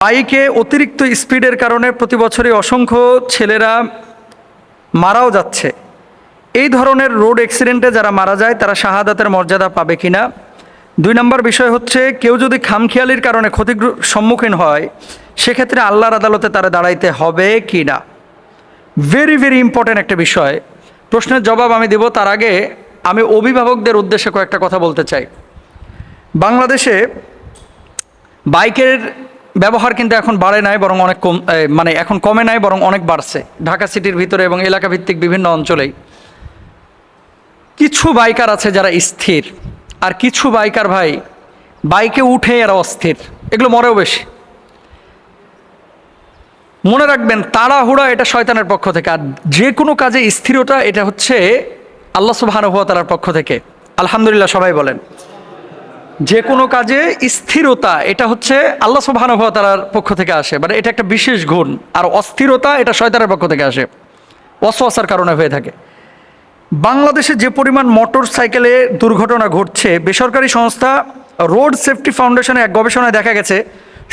বাইকে অতিরিক্ত স্পিডের কারণে প্রতি বছরই অসংখ্য ছেলেরা মারাও যাচ্ছে। এই ধরনের রোড অ্যাক্সিডেন্টে যারা মারা যায় তারা শাহাদাতের মর্যাদা পাবে কিনা। 2 নম্বর বিষয় হচ্ছে, কেউ যদি খামখেয়ালির কারণে ক্ষতির সম্মুখীন হয় সেক্ষেত্রে আল্লাহর আদালতে তারা দাঁড়াইতে হবে কি না। ভেরি ভেরি ইম্পর্ট্যান্ট একটা বিষয়। প্রশ্নের জবাব আমি দেব, তার আগে আমি অভিভাবকদের উদ্দেশ্যে কয়েকটা কথা বলতে চাই। বাংলাদেশে বাইকের ব্যবহার কিন্তু এখন বাড়ে নাই, বরং অনেক কম, মানে এখন কমে নাই, বরং অনেক বাড়ছে। ঢাকা সিটির ভিতরে এবং এলাকা ভিত্তিক বিভিন্ন অঞ্চলেই কিছু বাইকার আছে যারা স্থির, আর কিছু বাইকার ভাই বাইকে উঠে এরা অস্থির, এগুলো মরেও বেশি। মনে রাখবেন, তাড়াহুড়া এটা শয়তানের পক্ষ থেকে, আর যে কোনো কাজে স্থিরতা এটা হচ্ছে আল্লাহ সুবহানাহু ওয়া তাআলার পক্ষ থেকে। আলহামদুলিল্লাহ সবাই বলেন। যে কোনো কাজে স্থিরতা এটা হচ্ছে আল্লাহ সুবহানাহু ওয়া তাআলার পক্ষ থেকে আসে, মানে এটা একটা বিশেষ গুণ। আর অস্থিরতা এটা শয়তানের পক্ষ থেকে আসে, ওয়াসওয়াসার কারণে হয়ে থাকে। বাংলাদেশে যে পরিমাণ মোটর সাইকেলে দুর্ঘটনা ঘটছে, বেসরকারি সংস্থা রোড সেফটি ফাউন্ডেশনের এক গবেষণায় দেখা গেছে,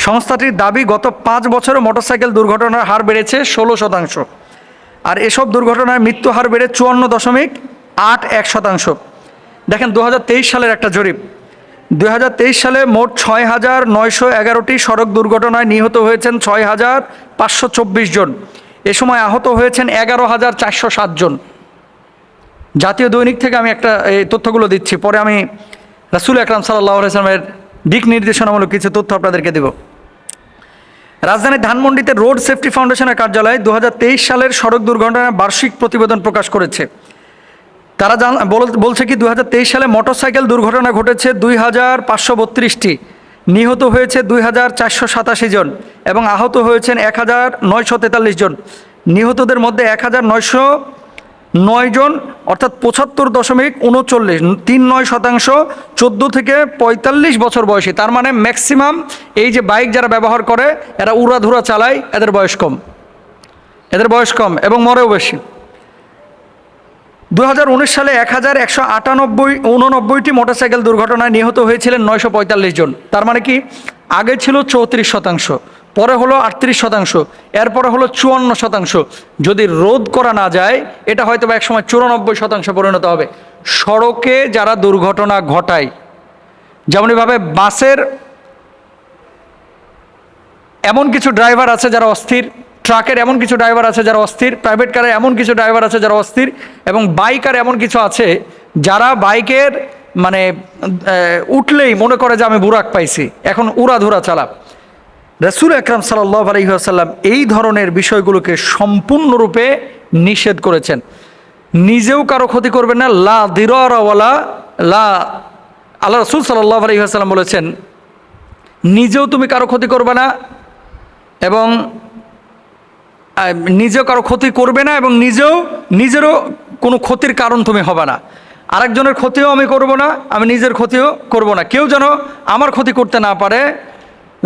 সংস্থাটির দাবি গত 5 বছরে মোটরসাইকেল দুর্ঘটনার হার বেড়েছে 16%। আর এসব দুর্ঘটনায় মৃত্যু হার বেড়ে 54.81%। দেখেন 2023 সালের একটা জরিপ, 2023 সালে মোট 6,911টি সড়ক দুর্ঘটনায় নিহত হয়েছেন 6,524 জন। এ সময় আহত হয়েছেন 11,407 জন। জাতীয় দৈনিক থেকে আমি এই তথ্যগুলো দিচ্ছি, পরে আমি রাসূল আকরাম সাল্লাল্লাহু আলাইহি ওয়াসাল্লামের দিক নির্দেশনামূলক কিছু তথ্য আপনাদেরকে দেব। রাজধানীর ধানমন্ডিতে রোড সেফটি ফাউন্ডেশনের কার্যালয় 2023 সালের সড়ক দুর্ঘটনার বার্ষিক প্রতিবেদন প্রকাশ করেছে। তারা বলছে কি, 2023 সালে মোটরসাইকেল দুর্ঘটনা ঘটেছে 2,532টি, নিহত হয়েছে 2,487 জন এবং আহত হয়েছেন 1,943 জন। নিহতদের মধ্যে 1,909 জন অর্থাৎ 75.39% 14 থেকে 45 বছর বয়সী। তার মানে ম্যাক্সিমাম এই যে বাইক যারা ব্যবহার করে এরা উড়াধুরা চালায়, এদের বয়স কম এবং মরেও বেশি। 2019 সালে 1,189টি মোটরসাইকেল দুর্ঘটনায় নিহত হয়েছিলেন 945 জন। তার মানে কি, আগে ছিল 34%, পরে হলো 38%, এরপরে হলো 54%। যদি রোধ করা না যায় এটা হয়তো বা একসময় 94% পরিণত হবে। সড়কে যারা দুর্ঘটনা ঘটায়, যেমনইভাবে বাসের এমন কিছু ড্রাইভার আছে যারা অস্থির, ট্রাকের এমন কিছু ড্রাইভার আছে যারা অস্থির, প্রাইভেট কারের এমন কিছু ড্রাইভার আছে যারা অস্থির, এবং বাইকার এমন কিছু আছে যারা বাইকের মানে উঠলেই মনে করে যে আমি বুরাক পাইছি, এখন উড়াধুরা চালা। রাসূল আকরাম সাল্লাল্লাহু আলাইহি ওয়াসাল্লাম এই ধরনের বিষয়গুলোকে সম্পূর্ণরূপে নিষেধ করেছেন। নিজেও কারো ক্ষতি করবেন না, লা দিরারা ওয়ালা লা, আল্লাহ রাসূল সাল্লাল্লাহু আলাইহি ওয়াসাল্লাম বলেছেন, নিজেও তুমি কারো ক্ষতি করবে না এবং নিজেও কারো ক্ষতি করবে না, এবং নিজেরও কোনো ক্ষতির কারণ তুমি হবে না। আরেকজনের ক্ষতিও আমি করব না, আমি নিজের ক্ষতিও করব না। কেউ যেন আমার ক্ষতি করতে না পারে।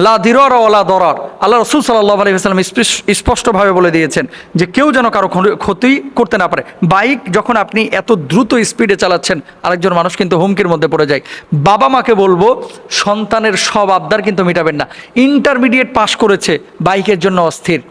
লা দিরারা ওয়ালা দরার, আল্লাহ রাসূল সাল্লাল্লাহু আলাইহি ওয়াসাল্লাম স্পষ্টভাবে বলে দিয়েছেন যে কেউ যেন কারো ক্ষতি করতে না পারে। বাইক যখন আপনি এত দ্রুত স্পিডে চালাচ্ছেন, আরেকজন মানুষ কিন্তু হুমকির মধ্যে পড়ে যায়। বাবা মাকে বলবো, সন্তানের সব আবদার কিন্তু মেটাবেন না। ইন্টারমিডিয়েট পাশ করেছে, বাইকের জন্য অস্থির,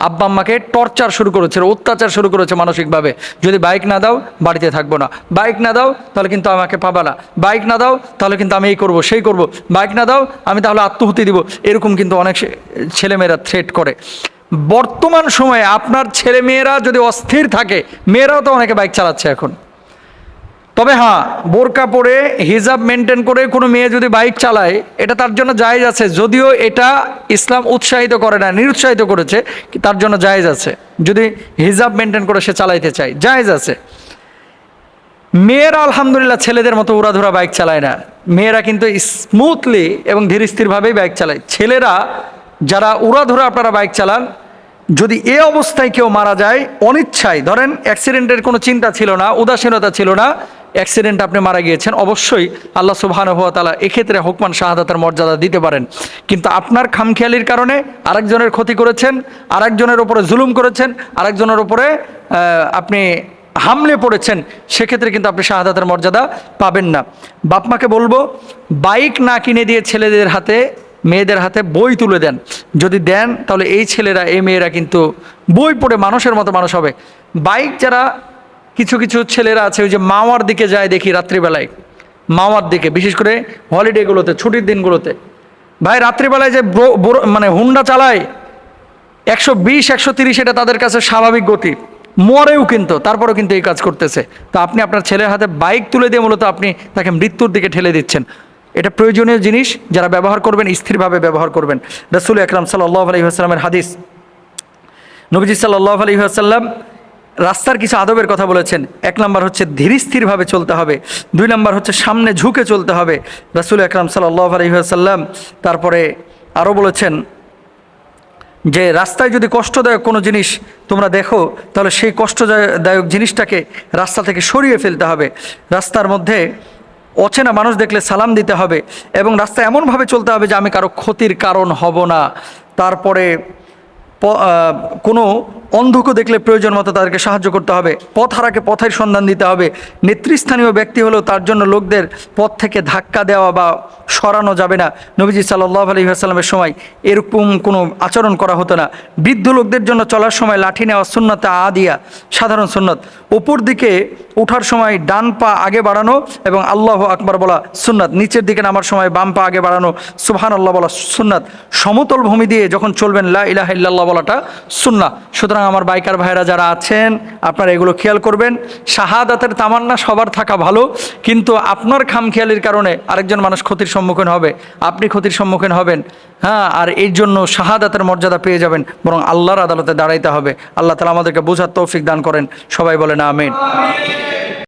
আব্বা আম্মাকে টর্চার শুরু করেছে, অত্যাচার শুরু করেছে মানসিকভাবে। যদি বাইক না দাও বাড়িতে থাকবো না, বাইক না দাও তাহলে কিন্তু আমাকে পাবা না, বাইক না দাও তাহলে কিন্তু আমি এই করবো সেই করবো, বাইক না দাও আমি তাহলে আত্মহত্যা দিব। এরকম কিন্তু অনেক ছেলেমেয়েরা থ্রেট করে। বর্তমান সময়ে আপনার ছেলেমেয়েরা যদি অস্থির থাকে, মেয়েরাও তো অনেকে বাইক চালাচ্ছে এখন। তবে হ্যাঁ, বোরকা পরে হিজাব মেনটেন করে কোনো মেয়ে যদি বাইক চালায় এটা তার জন্য জায়েজ আছে, যদিও এটা ইসলাম উৎসাহিত করে না, নিরুৎসাহিত করেছে, তার জন্য জায়েজ আছে। যদি হিজাব মেনটেন করে সে চালাইতে চায় জায়েজ আছে। মেয়েরা আলহামদুলিল্লাহ ছেলেদের মতো উড়াধুরা বাইক চালায় না, মেয়েরা কিন্তু স্মুথলি এবং ধীর স্থিরভাবেই বাইক চালায়। ছেলেরা যারা উড়াধুরা আপনারা বাইক চালান, যদি এ অবস্থায় কেউ মারা যায় অনিচ্ছায়, ধরেন অ্যাক্সিডেন্টের কোনো চিন্তা ছিল না, উদাসীনতা ছিল না, অ্যাক্সিডেন্ট আপনি মারা গিয়েছেন, অবশ্যই আল্লাহ সুবহানাহু ওয়া তাআলা এক্ষেত্রে হুকমান শাহাদাতের মর্যাদা দিতে পারেন। কিন্তু আপনার খামখেয়ালির কারণে আরেকজনের ক্ষতি করেছেন, আরেকজনের উপরে জুলুম করেছেন, আরেকজনের উপরে আপনি হামলে পড়েছেন, সেক্ষেত্রে কিন্তু আপনি শাহাদাতের মর্যাদা পাবেন না। বাপ মাকে বলবো, বাইক না কিনে দিয়ে ছেলেদের হাতে মেয়েদের হাতে বই তুলে দেন। যদি দেন তাহলে এই ছেলেরা এই মেয়েরা কিন্তু বই পড়ে মানুষের মতো মানুষ হবে। বাইক যারা কিছু কিছু ছেলেরা আছে ওই যে মাওয়ার দিকে যায় দেখি রাত্রিবেলায়, মাওয়ার দিকে বিশেষ করে হলিডেগুলোতে, ছুটির দিনগুলোতে, ভাই রাত্রিবেলায় যে মানে হুন্ডা চালায় 120 130, এটা তাদের কাছে স্বাভাবিক গতি, মরেও কিন্তু তারপরেও কিন্তু এই কাজ করতেছে। তো আপনি আপনার ছেলের হাতে বাইক তুলে দিয়ে মূলত আপনি তাকে মৃত্যুর দিকে ঠেলে দিচ্ছেন। এটা প্রয়োজনীয় জিনিস, যারা ব্যবহার করবেন স্থিরভাবে ব্যবহার করবেন। রাসূল আকরাম সাল্লাল্লাহু আলাইহি ওয়াসাল্লামের হাদিস, নবীজি সাল্লাল্লাহু আলাইহি ওয়াসাল্লাম রাস্তার কিছু আদবের কথা বলেছেন। 1 নম্বর হচ্ছে ধীর স্থিরভাবে চলতে হবে, 2 নম্বর হচ্ছে সামনে ঝুঁকে চলতে হবে। রাসূল আকরাম সাল্লাল্লাহু আলাইহি ওয়াসাল্লাম তারপরে আরও বলেছেন যে রাস্তায় যদি কষ্টদায়ক কোনো জিনিস তোমরা দেখো তাহলে সেই কষ্টদায়ক জিনিসটাকে রাস্তা থেকে সরিয়ে ফেলতে হবে। রাস্তার মধ্যে অচেনা মানুষ দেখলে সালাম দিতে হবে এবং রাস্তায় এমনভাবে চলতে হবে যে আমি কারো ক্ষতির কারণ হব না। তারপরে কোনো অন্ধকে দেখলে প্রয়োজন মতো তাদেরকে সাহায্য করতে হবে, পথহারাকে পথের সন্ধান দিতে হবে। নেতৃস্থানীয় ব্যক্তি হলেও তার জন্য লোকদের পথ থেকে ধাক্কা দেওয়া বা সরানো যাবে না। নবীজি সাল্লাল্লাহু আলাইহি ওয়াসাল্লামের সময় এরকম কোনো আচরণ করা হতো না। বৃদ্ধ লোকদের জন্য চলার সময় লাঠি নেওয়া সুন্নাতে আদিয়া, সাধারণ সুন্নত। উপর দিকে ওঠার সময় ডান পা আগে বাড়ানো এবং আল্লাহু আকবার বলা সুন্নাত। নিচের দিকে নামার সময় বাম পা আগে বাড়ানো, সুবহানাল্লাহ বলা সুন্নাত। সমতল ভূমি দিয়ে যখন চলবেন লা ইলাহা ইল্লাল্লাহ বলাটা সুন্নাহ। সুতরাং আমার বাইকার ভাইরা যারা আছেন আপনারা এগুলো খেয়াল করবেন। শাহাদাতের তামান্না সবার থাকা ভালো, কিন্তু আপনার খামখেয়ালির কারণে আরেকজন মানুষ ক্ষতির সম্মুখীন হবে, আপনি ক্ষতির সম্মুখীন হবেন। হ্যাঁ, আর এই জন্য শাহাদাতের মর্যাদা পেয়ে যাবেন, বরং আল্লাহর আদালতে দাঁড়াইতে হবে। আল্লাহ তাআলা আমাদেরকে বোঝার তৌফিক দান করেন। সবাই বলেন আমিন।